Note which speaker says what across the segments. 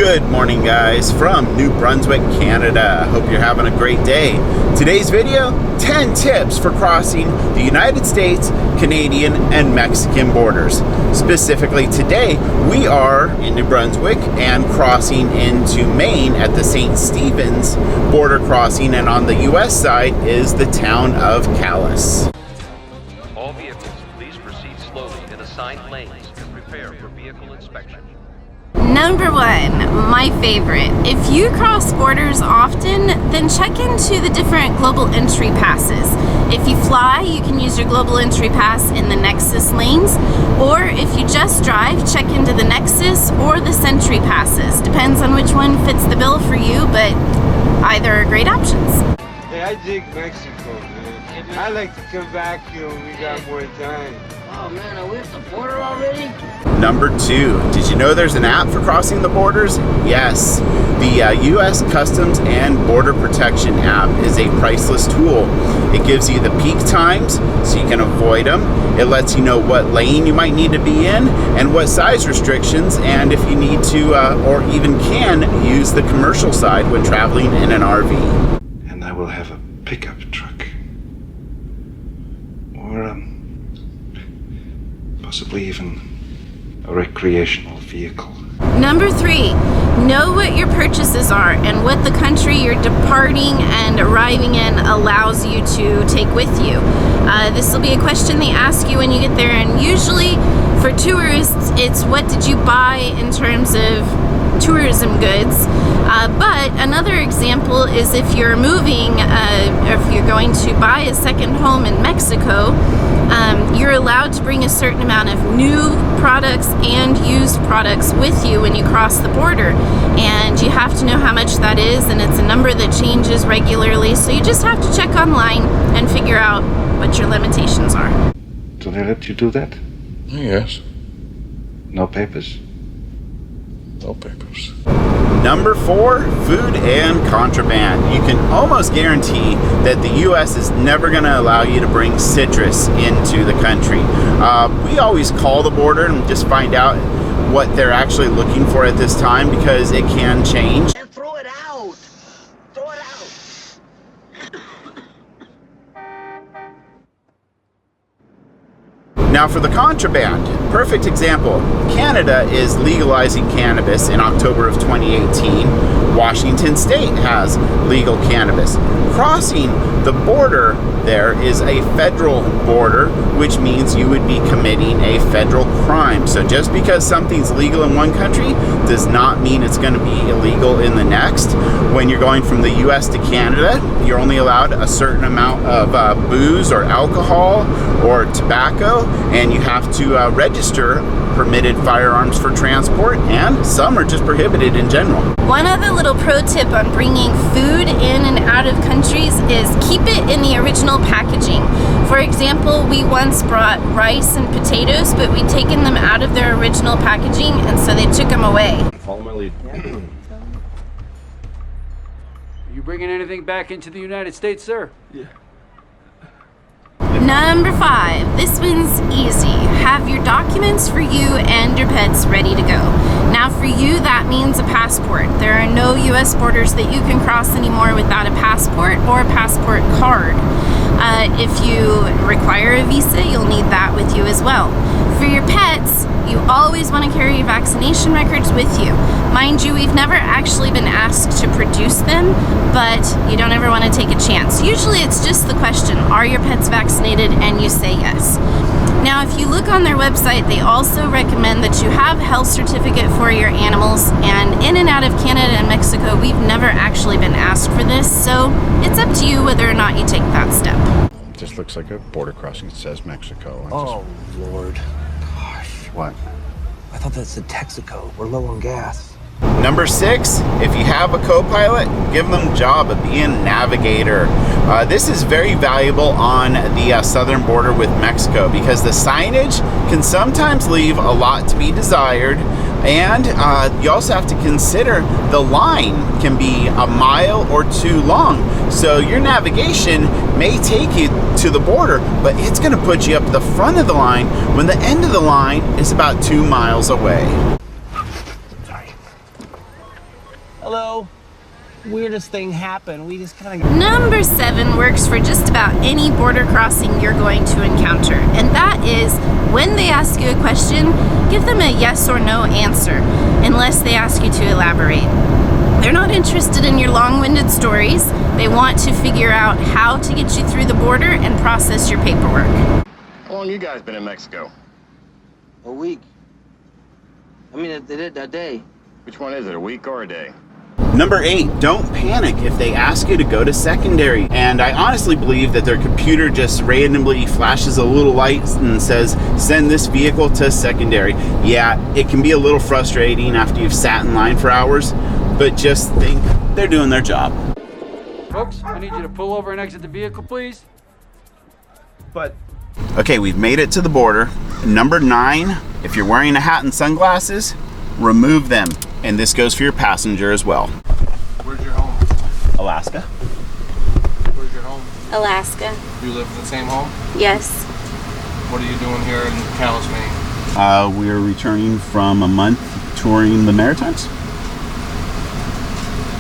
Speaker 1: Good morning, guys, from New Brunswick, Canada. Hope you're having a great day. Today's video, 10 tips for crossing the United States, Canadian, and Mexican borders. Specifically today, we are in New Brunswick and crossing into Maine at the St. Stephen's border crossing, and on the US side is the town of Calais.
Speaker 2: All vehicles, please proceed slowly in assigned lanes and prepare for vehicle inspection.
Speaker 3: Number one, my favorite. If you cross borders often, then check into the different global entry passes. If you fly, you can use your global entry pass in the Nexus lanes, or if you just drive, check into the Nexus or the Sentry passes. Depends on which one fits the bill for you, but either are great options.
Speaker 4: Hey, I dig Mexico, man. I like to come back here when we got more time.
Speaker 5: Oh man, are we at the border already?
Speaker 1: Number two, did you know there's an app for crossing the borders? Yes, the U.S. Customs and Border Protection app is a priceless tool. It gives you the peak times so you can avoid them. It lets you know what lane you might need to be in and what size restrictions, and if you need to or even can use the commercial side when traveling in an RV.
Speaker 6: And I will have a pickup truck. Or possibly even a recreational vehicle.
Speaker 3: Number three, know what your purchases are and what the country you're departing and arriving in allows you to take with you. This will be a question they ask you when you get there, and usually for tourists, it's what did you buy in terms of tourism goods. But another example is if you're moving, if you're going to buy a second home in Mexico, you're allowed to bring a certain amount of new products and used products with you when you cross the border. And you have to know how much that is, and it's a number that changes regularly, so you just have to check online and figure out what your limitations are.
Speaker 6: Do they let you do that?
Speaker 7: Yes.
Speaker 6: No papers?
Speaker 7: No papers.
Speaker 1: Number four, food and contraband. You can almost guarantee that the U.S. is never going to allow you to bring citrus into the country. We always call the border and just find out what they're actually looking for at this time, because it can change.
Speaker 5: And throw it out! Throw it out!
Speaker 1: Now for the contraband, perfect example. Canada is legalizing cannabis in October of 2018. Washington State has legal cannabis. Crossing the border there is a federal border, which means you would be committing a federal crime. So just because something's legal in one country does not mean it's going to be illegal in the next. When you're going from the US to Canada, you're only allowed a certain amount of booze or alcohol or tobacco, and you have to register permitted firearms for transport, and some are just prohibited in general.
Speaker 3: One other little pro tip on bringing food in and out of countries is keep it in the original packaging. For example, we once brought rice and potatoes, but we'd taken them out of their original packaging, and so they took them away.
Speaker 2: Follow my lead.
Speaker 8: Are you bringing anything back into the United States, sir?
Speaker 2: Yeah.
Speaker 3: Number five, this one's easy. Have your documents for you and your pets ready to go. Now for you, that means a passport. There are no US borders that you can cross anymore without a passport or a passport card. If you require a visa, you'll need that with you as well. For your pets, you always want to carry your vaccination records with you. Mind you, we've never actually been asked to produce them, but you don't ever want to take a chance. Usually it's just the question, are your pets vaccinated? And you say yes. Now, if you look on their website, they also recommend that you have a health certificate for your animals, and in and out of Canada and Mexico, we've never actually been asked for this, so it's up to you whether or not you take that step.
Speaker 7: Just looks like a border crossing. It says Mexico.
Speaker 9: Oh, Lord. Gosh.
Speaker 7: What?
Speaker 9: I thought that said Texaco. We're low on gas.
Speaker 1: Number six, if you have a co-pilot, give them the job of being a navigator. This is very valuable on the southern border with Mexico, because the signage can sometimes leave a lot to be desired, and you also have to consider the line can be a mile or two long. So your navigation may take you to the border, but it's going to put you up the front of the line when the end of the line is about 2 miles away.
Speaker 9: Hello. Weirdest thing happened. We just kind of...
Speaker 3: Number 7 works for just about any border crossing you're going to encounter, and that is when they ask you a question, give them a yes or no answer, unless they ask you to elaborate. They're not interested in your long-winded stories. They want to figure out how to get you through the border and process your paperwork.
Speaker 10: How long you guys been in Mexico?
Speaker 5: A week. I mean, a day.
Speaker 10: Which one is it, a week or a day?
Speaker 1: Number 8, don't panic if they ask you to go to secondary. And I honestly believe that their computer just randomly flashes a little light and says, send this vehicle to secondary. Yeah, it can be a little frustrating after you've sat in line for hours, but just think they're doing their job.
Speaker 8: Folks, I need you to pull over and exit the vehicle, please.
Speaker 9: But...
Speaker 1: Okay, we've made it to the border. Number 9, if you're wearing a hat and sunglasses, remove them. And this goes for your passenger as well.
Speaker 11: Where's your home?
Speaker 1: Alaska.
Speaker 11: Where's your home?
Speaker 3: Alaska.
Speaker 11: You live in the same home?
Speaker 3: Yes.
Speaker 11: What are you doing here in Calais, Maine?
Speaker 1: We're returning from a month touring the Maritimes.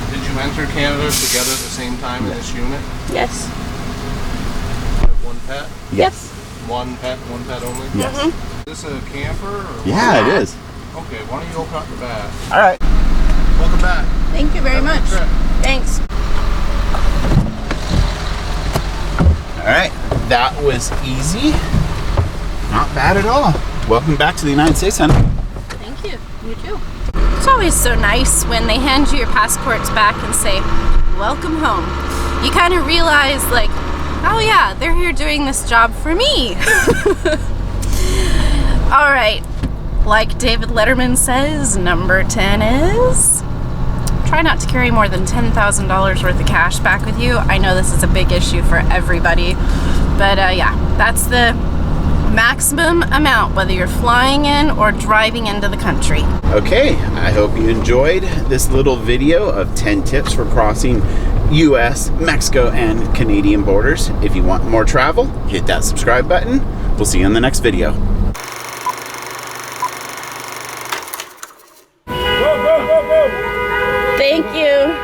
Speaker 11: Did you enter Canada together at the same time in this unit?
Speaker 3: Yes.
Speaker 11: You have one pet?
Speaker 1: Yes.
Speaker 11: One pet only?
Speaker 1: Yes.
Speaker 11: Is this a camper? Or
Speaker 1: Yeah, it is.
Speaker 11: Okay, why don't you open up the bag?
Speaker 1: All right.
Speaker 11: Welcome back.
Speaker 3: Thank you very much. Thanks.
Speaker 1: All right, that was easy. Not bad at all. Welcome back to the United States, honey.
Speaker 3: Thank you. You too. It's always so nice when they hand you your passports back and say, welcome home. You kind of realize, like, oh yeah, they're here doing this job for me. All right, like David Letterman says, number 10 is try not to carry more than $10,000 worth of cash back with you. I know this is a big issue for everybody, but yeah, that's the maximum amount, whether you're flying in or driving into the country.
Speaker 1: Okay, I hope you enjoyed this little video of 10 tips for crossing US, Mexico, and Canadian borders. If you want more travel, hit that subscribe button. We'll see you in the next video.
Speaker 3: Thank you.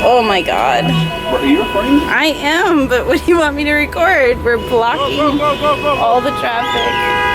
Speaker 3: Oh my God.
Speaker 1: Are you recording?
Speaker 3: I am, but what do you want me to record? We're blocking all the traffic.